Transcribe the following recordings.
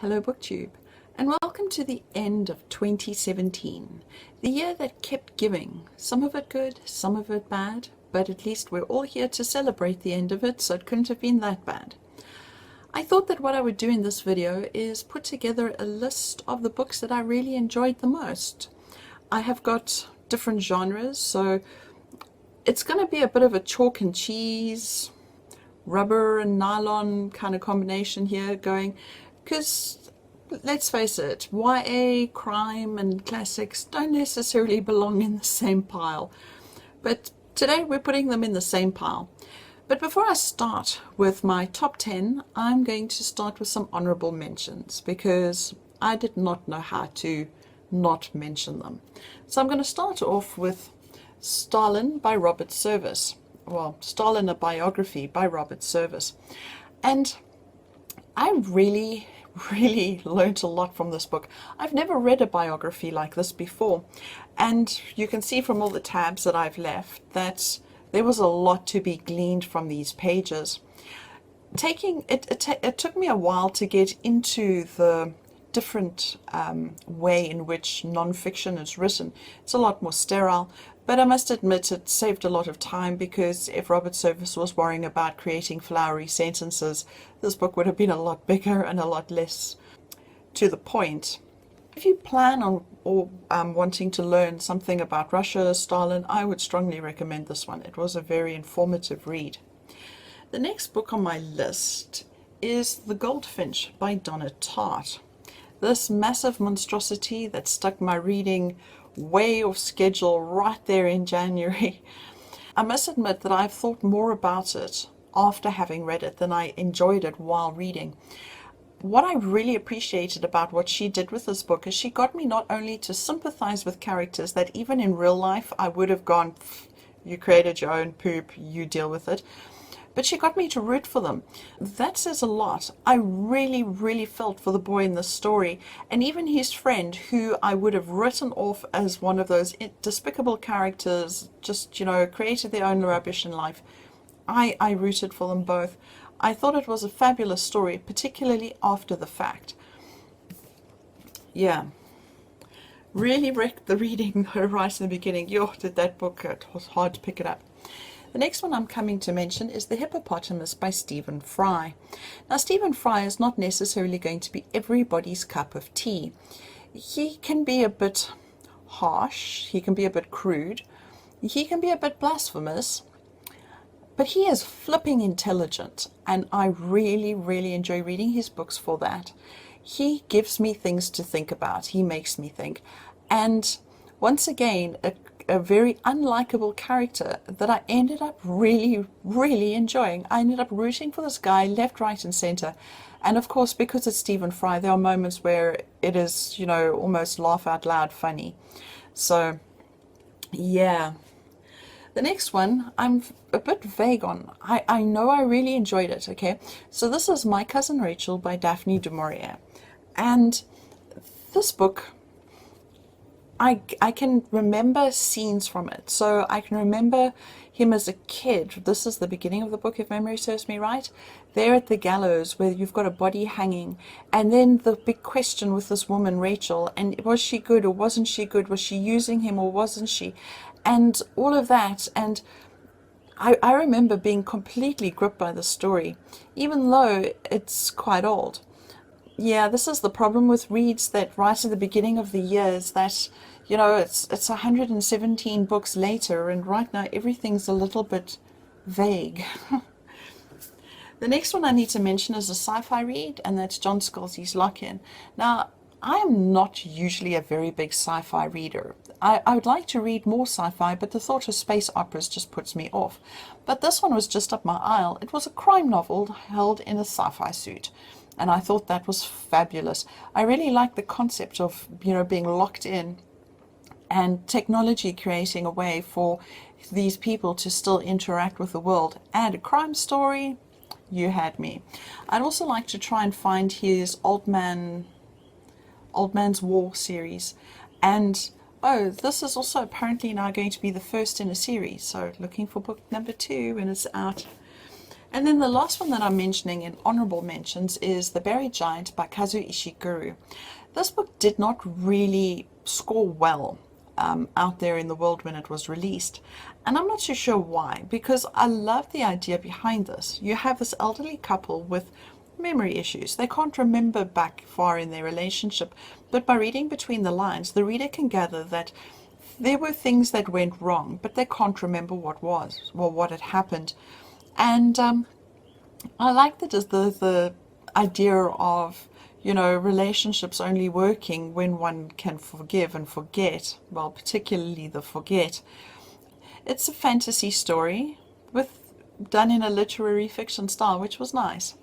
Hello BookTube, and welcome to the end of 2017, the year that kept giving, some of it good, some of it bad, but at least we're all here to celebrate the end of it, so it couldn't have been that bad. I thought that what I would do in this video is put together a list of the books that I really enjoyed the most. I have got different genres, so it's going to be a bit of a chalk and cheese, rubber and nylon kind of combination here going, because let's face it, YA, crime and classics don't necessarily belong in the same pile, but today we're putting them in the same pile. But before I start with my top 10, I'm going to start with some honorable mentions because I did not know how to not mention them. So I'm going to start off with Stalin by Robert Service. Well, Stalin, a biography by Robert Service. And I really learned a lot from this book. I've never read a biography like this before, and you can see from all the tabs that I've left that there was a lot to be gleaned from these pages. It took me a while to get into the different way in which non-fiction is written. It's a lot more sterile, but I must admit it saved a lot of time, because if Robert Service was worrying about creating flowery sentences, this book would have been a lot bigger and a lot less to the point. If you plan on wanting to learn something about Russia, Stalin, I would strongly recommend this one. It was a very informative read. The next book on my list is The Goldfinch by Donna Tartt. This massive monstrosity that stuck my reading way off schedule right there in January. I must admit that I've thought more about it after having read it than I enjoyed it while reading. What I really appreciated about what she did with this book is she got me not only to sympathize with characters that even in real life I would have gone, you created your own poop, you deal with it, but she got me to root for them. That says a lot. I really felt for the boy in this story, and even his friend, who I would have written off as one of those despicable characters, just, created their own rubbish in life. I rooted for them both. I thought it was a fabulous story, particularly after the fact. Yeah. Really wrecked the reading right in the beginning. Did that book, it was hard to pick it up. The next one I'm coming to mention is The Hippopotamus by Stephen Fry. Now, Stephen Fry is not necessarily going to be everybody's cup of tea. He can be a bit harsh, he can be a bit crude, he can be a bit blasphemous, but he is flipping intelligent, and I really enjoy reading his books for that. He gives me things to think about, he makes me think, and once again, a very unlikable character that I ended up really enjoying. I ended up rooting for this guy left, right and center. And of course, because it's Stephen Fry, there are moments where it is, almost laugh out loud funny. So, yeah. The next one, I'm a bit vague on. I know I really enjoyed it, okay? So this is My Cousin Rachel by Daphne du Maurier. And this book, I can remember scenes from it. So I can remember him as a kid. This is the beginning of the book, if memory serves me right. There at the gallows where you've got a body hanging. And then the big question with this woman, Rachel. And was she good or wasn't she good? Was she using him or wasn't she? And all of that. And I remember being completely gripped by the story, even though it's quite old. Yeah, this is the problem with reads that right at the beginning of the year is that, it's 117 books later, and right now everything's a little bit vague. The next one I need to mention is a sci-fi read, and that's John Scalzi's Lock-In. Now, I am not usually a very big sci-fi reader. I would like to read more sci-fi, but the thought of space operas just puts me off. But this one was just up my aisle. It was a crime novel held in a sci-fi suit, and I thought that was fabulous. I really liked the concept of, being locked in and technology creating a way for these people to still interact with the world. And a crime story, you had me. I'd also like to try and find his Old Man's War series. And this is also apparently now going to be the first in a series, so looking for book number 2 when it's out. And then the last one that I'm mentioning in honorable mentions is The Buried Giant by Kazuo Ishiguro. This book did not really score well out there in the world when it was released. And I'm not too sure why, because I love the idea behind this. You have this elderly couple with memory issues. They can't remember back far in their relationship, but by reading between the lines, the reader can gather that there were things that went wrong, but they can't remember what was, or what had happened. And I like the idea of, you know, relationships only working when one can forgive and forget, well, particularly the forget. It's a fantasy story done in a literary fiction style, which was nice.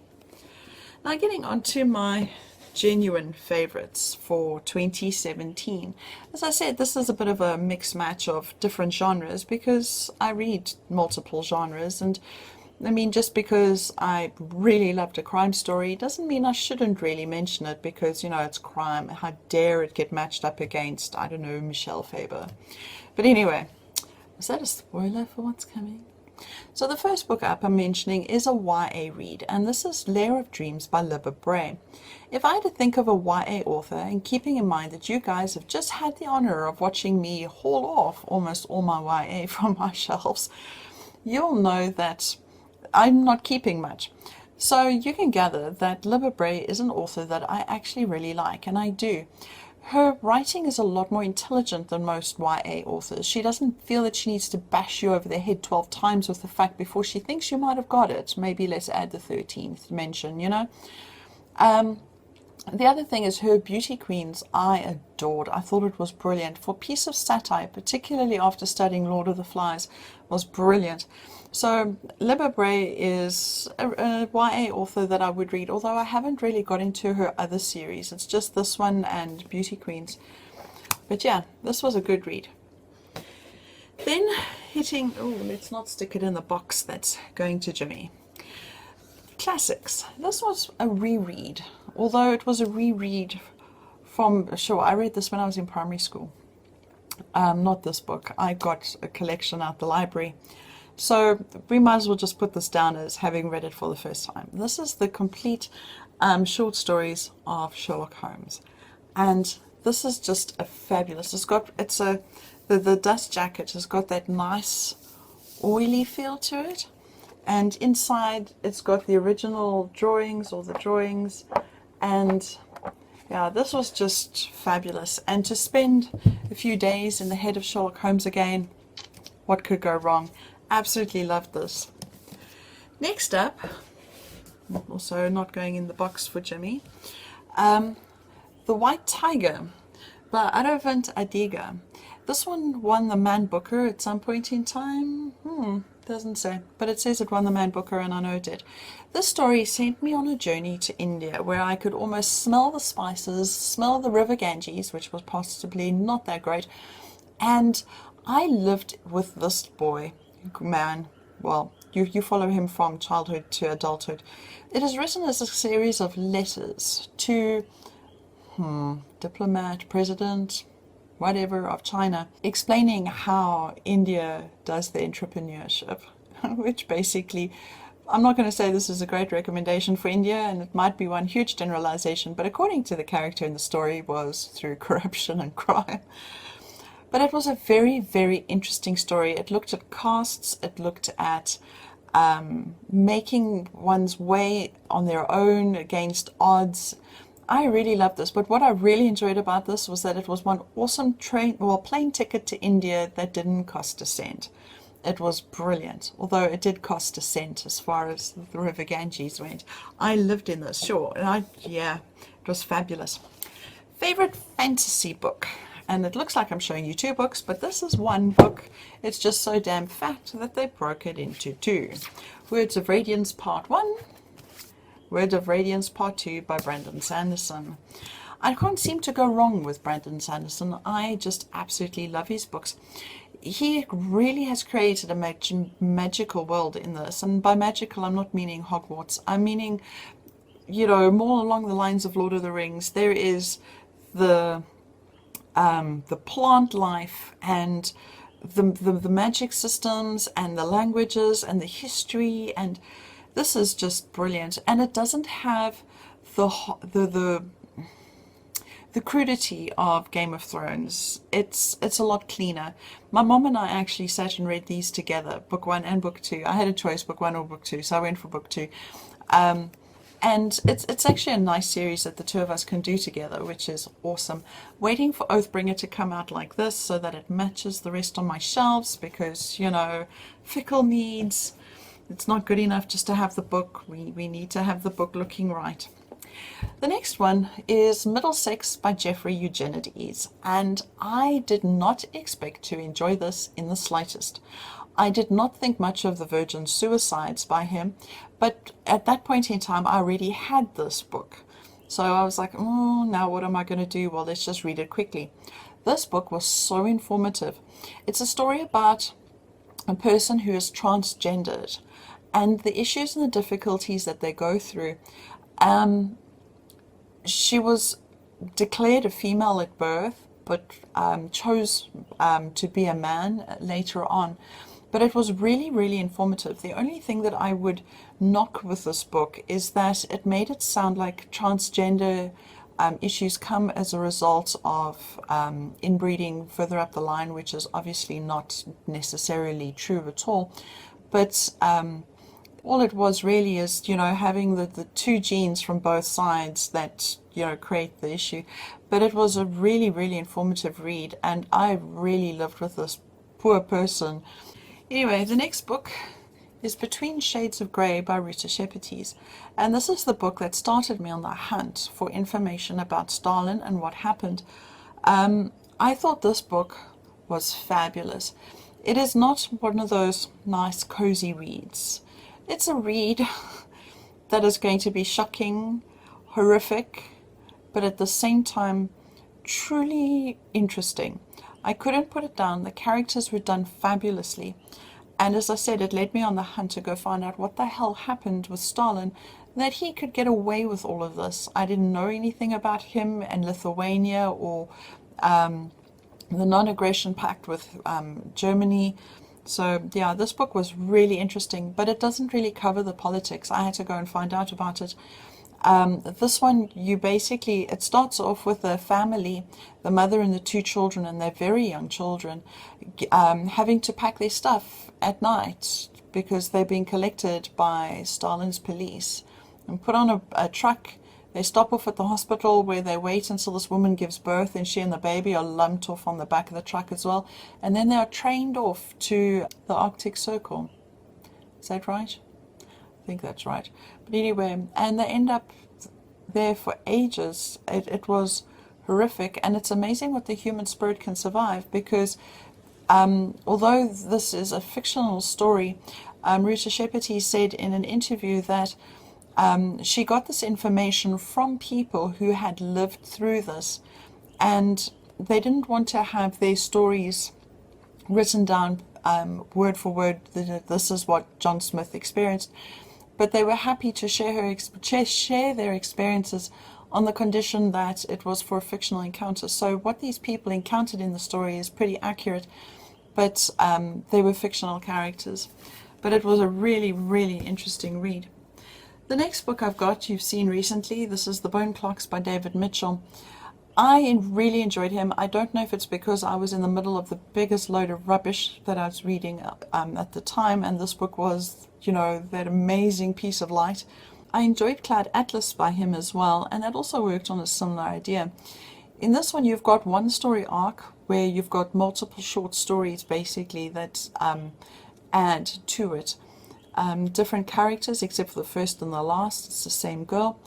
Now getting on to my genuine favorites for 2017. As I said, this is a bit of a mixed match of different genres because I read multiple genres, and I mean, just because I really loved a crime story doesn't mean I shouldn't really mention it because, you know, it's crime. How dare it get matched up against, I don't know, Michelle Faber. But anyway, is that a spoiler for what's coming? So the first book up I'm mentioning is a YA read, and this is Lair of Dreams by Libba Bray. If I had to think of a YA author, and keeping in mind that you guys have just had the honor of watching me haul off almost all my YA from my shelves, you'll know that I'm not keeping much. So you can gather that Libba Bray is an author that I actually really like, and I do. Her writing is a lot more intelligent than most YA authors. She doesn't feel that she needs to bash you over the head 12 times with the fact before she thinks you might have got it. Maybe let's add the 13th mention, you know. The other thing is her Beauty Queens I adored. I thought it was brilliant. For a piece of satire, particularly after studying Lord of the Flies, was brilliant. So Libba Bray is a YA author that I would read, although I haven't really got into her other series. It's just this one and Beauty Queens. But yeah, this was a good read. Then hitting, oh, let's not stick it in the box that's going to Jimmy. Classics. This was a reread, although it was a reread from, sure, I read this when I was in primary school. Not this book. I got a collection out the library. So we might as well just put this down as having read it for the first time. This is the complete short stories of Sherlock Holmes. And this is just a fabulous, the dust jacket has got that nice oily feel to it. And inside it's got the original drawings, or the drawings, and yeah, this was just fabulous. And to spend a few days in the head of Sherlock Holmes again, what could go wrong? Absolutely loved this. Next up, also not going in the box for Jimmy, The White Tiger by Aravind Adiga. This one won the Man Booker at some point in time. Doesn't say, but it says it won the Man Booker, and I know it did. This story sent me on a journey to India where I could almost smell the spices, smell the river Ganges, which was possibly not that great, and I lived with this boy, man. Well, you follow him from childhood to adulthood. It is written as a series of letters to diplomat, president, whatever, of China, explaining how India does the entrepreneurship, which basically, I'm not going to say this is a great recommendation for India, and it might be one huge generalization, but according to the character in the story, was through corruption and crime. But it was a very, very interesting story. It looked at castes, it looked at making one's way on their own against odds. I really loved this, but what I really enjoyed about this was that it was one awesome plane ticket to India that didn't cost a cent. It was brilliant, although it did cost a cent as far as the River Ganges went. I lived in this, sure, and it was fabulous. Favorite fantasy book, and it looks like I'm showing you two books, but this is one book. It's just so damn fat that they broke it into two. Words of Radiance Part 1. Words of Radiance Part 2 by Brandon Sanderson. I can't seem to go wrong with Brandon Sanderson. I just absolutely love his books. He really has created a magical world in this. And by magical, I'm not meaning Hogwarts. I'm meaning, more along the lines of Lord of the Rings. There is the plant life and the magic systems and the languages and the history and This is just brilliant, and it doesn't have the crudity of Game of Thrones. It's a lot cleaner. My mom and I actually sat and read these together, book one and book two. I had a choice, book one or book two, so I went for book two. And it's actually a nice series that the two of us can do together, which is awesome. Waiting for Oathbringer to come out like this so that it matches the rest on my shelves, because, you know, fickle needs. It's not good enough just to have the book. We need to have the book looking right. The next one is Middlesex by Geoffrey Eugenides, and I did not expect to enjoy this in the slightest. I did not think much of The Virgin Suicides by him, but at that point in time I already had this book. So I was like, oh, now what am I going to do? Well, let's just read it quickly. This book was so informative. It's a story about a person who is transgendered and the issues and the difficulties that they go through. She was declared a female at birth, but chose to be a man later on. But it was really, really informative. The only thing that I would knock with this book is that it made it sound like transgender issues come as a result of inbreeding further up the line, which is obviously not necessarily true at all. But all it was really is, you know, having the two genes from both sides that, you know, create the issue. But it was a really, really informative read, and I really lived with this poor person. Anyway, the next book is Between Shades of Grey by Ruta Shepherdes, and this is the book that started me on the hunt for information about Stalin and what happened. I thought this book was fabulous. It is not one of those nice cozy reads. It's a read that is going to be shocking, horrific, but at the same time truly interesting. I couldn't put it down. The characters were done fabulously. And as I said, it led me on the hunt to go find out what the hell happened with Stalin, that he could get away with all of this. I didn't know anything about him and Lithuania or the non-aggression pact with Germany. So yeah, this book was really interesting, but it doesn't really cover the politics. I had to go and find out about it. This one, it starts off with a family, the mother and the two children, and their very young children, having to pack their stuff at night because they're being collected by Stalin's police and put on a truck. They stop off at the hospital where they wait until this woman gives birth, and she and the baby are lumped off on the back of the truck as well. And then they are trained off to the Arctic Circle. Is that right? I think that's right. But anyway, and they end up there for ages. It was horrific, and it's amazing what the human spirit can survive, because although this is a fictional story, Ruta Shepherdes said in an interview that she got this information from people who had lived through this, and they didn't want to have their stories written down word for word, that this is what John Smith experienced, but they were happy to share their experiences on the condition that it was for a fictional encounter. So what these people encountered in the story is pretty accurate, but they were fictional characters. But it was a really, really interesting read. The next book I've got, you've seen recently. This is The Bone Clocks by David Mitchell. I really enjoyed him. I don't know if it's because I was in the middle of the biggest load of rubbish that I was reading at the time, and this book was, you know, that amazing piece of light. I enjoyed Cloud Atlas by him as well, and that also worked on a similar idea. In this one, you've got one story arc where you've got multiple short stories basically that add to it. Different characters except for the first and the last. It's the same girl,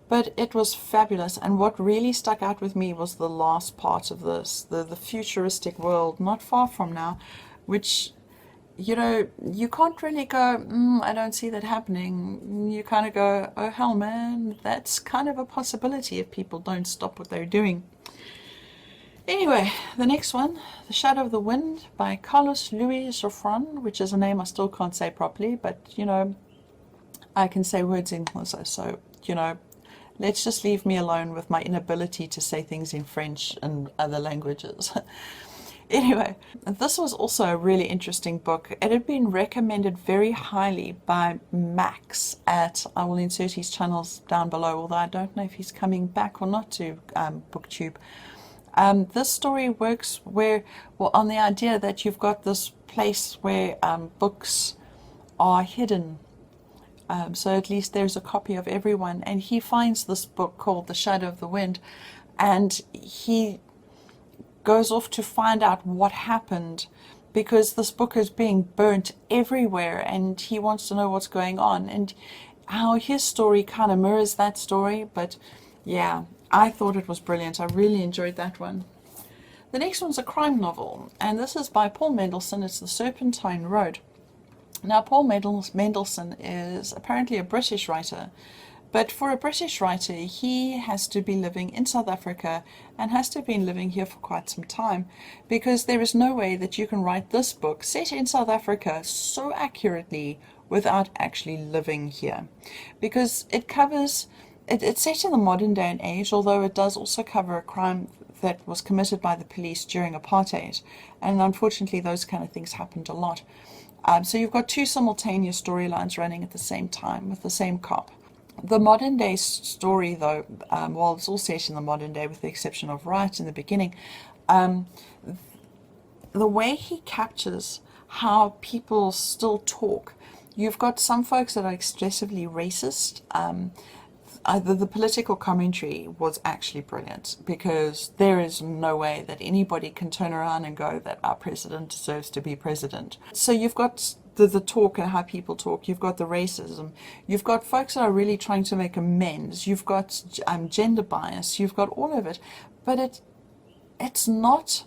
but it was fabulous. And what really stuck out with me was the last part of this, the futuristic world not far from now, which, you know, you can't really go, I don't see that happening. You kind of go, oh hell man, that's kind of a possibility if people don't stop what they're doing. Anyway, the next one, The Shadow of the Wind by Carlos Louis Zofran, which is a name I still can't say properly, but, you know, I can say words in English, so, you know, let's just leave me alone with my inability to say things in French and other languages. Anyway, this was also a really interesting book. It had been recommended very highly by Max at, I will insert his channels down below, although I don't know if he's coming back or not to BookTube. This story works on the idea that you've got this place where books are hidden. So at least there's a copy of everyone. And he finds this book called The Shadow of the Wind, and he goes off to find out what happened, because this book is being burnt everywhere, and he wants to know what's going on and how his story kind of mirrors that story. But yeah, I thought it was brilliant. I really enjoyed that one. The next one's a crime novel, and this is by Paul Mendelsohn. It's The Serpentine Road. Now, Paul Mendelsohn is apparently a British writer, but for a British writer, he has to be living in South Africa and has to have been living here for quite some time, because there is no way that you can write this book set in South Africa so accurately without actually living here. Because it covers, it's set in the modern day and age, although it does also cover a crime that was committed by the police during apartheid. And unfortunately, those kind of things happened a lot. So you've got two simultaneous storylines running at the same time with the same cop. The modern day story, though, well, it's all set in the modern day with the exception of right in the beginning. The way he captures how people still talk, you've got some folks that are excessively racist. The political commentary was actually brilliant, because there is no way that anybody can turn around and go that our president deserves to be president. So you've got the talk and how people talk, you've got the racism, you've got folks that are really trying to make amends, you've got gender bias, you've got all of it, but it's not,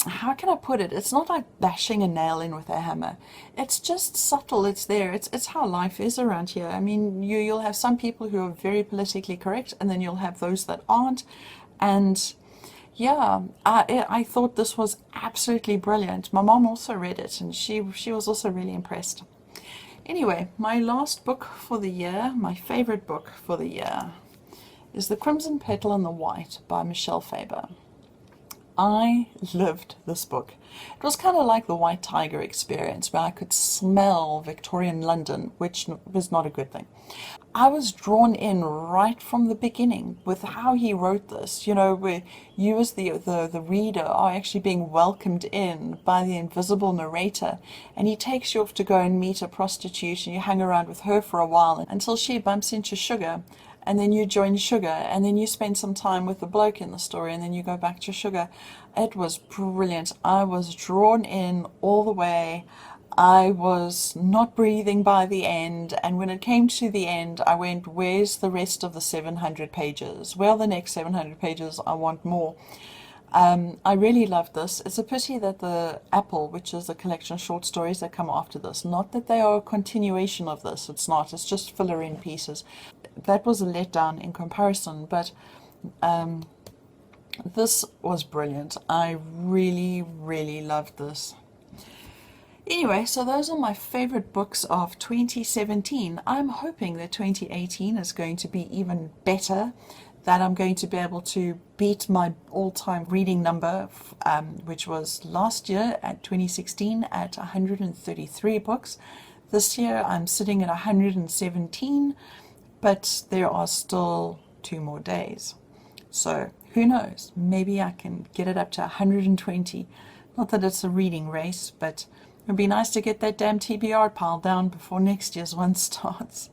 how can I put it, it's not like bashing a nail in with a hammer. It's just subtle, it's there, it's how life is around here. I mean, you'll have some people who are very politically correct, and then you'll have those that aren't. And yeah, I thought this was absolutely brilliant. My mom also read it, and she was also really impressed. Anyway, my last book for the year, my favorite book for the year, is The Crimson Petal and the White by Michelle Faber. I loved this book. It was kind of like the White Tiger experience, where I could smell Victorian London, which was not a good thing. I was drawn in right from the beginning with how he wrote this, you know, where you as the reader are actually being welcomed in by the invisible narrator, and he takes you off to go and meet a prostitute, and you hang around with her for a while until she bumps into Sugar, and then you join Sugar, and then you spend some time with the bloke in the story, and then you go back to Sugar. It was brilliant. I was drawn in all the way. I was not breathing by the end, and when it came to the end, I went, where's the rest of the 700 pages? Well, the next 700 pages, I want more. I really loved this. It's a pity that the Apple, which is a collection of short stories that come after this, not that they are a continuation of this, it's not, it's just filler in pieces. That was a letdown in comparison, but this was brilliant. I really, really loved this. Anyway, so those are my favorite books of 2017. I'm hoping that 2018 is going to be even better, that I'm going to be able to beat my all-time reading number, which was last year at 2016 at 133 books. This year I'm sitting at 117, but there are still 2 more days. So who knows, maybe I can get it up to 120. Not that it's a reading race, but it would be nice to get that damn TBR pile down before next year's one starts.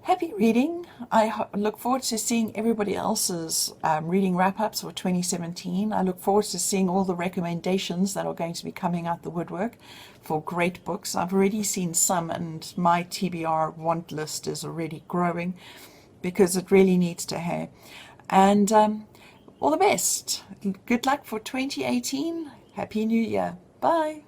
Happy reading. I look forward to seeing everybody else's reading wrap-ups for 2017. I look forward to seeing all the recommendations that are going to be coming out the woodwork for great books. I've already seen some, and my TBR want list is already growing because it really needs to have. And all the best. Good luck for 2018. Happy New Year. Bye.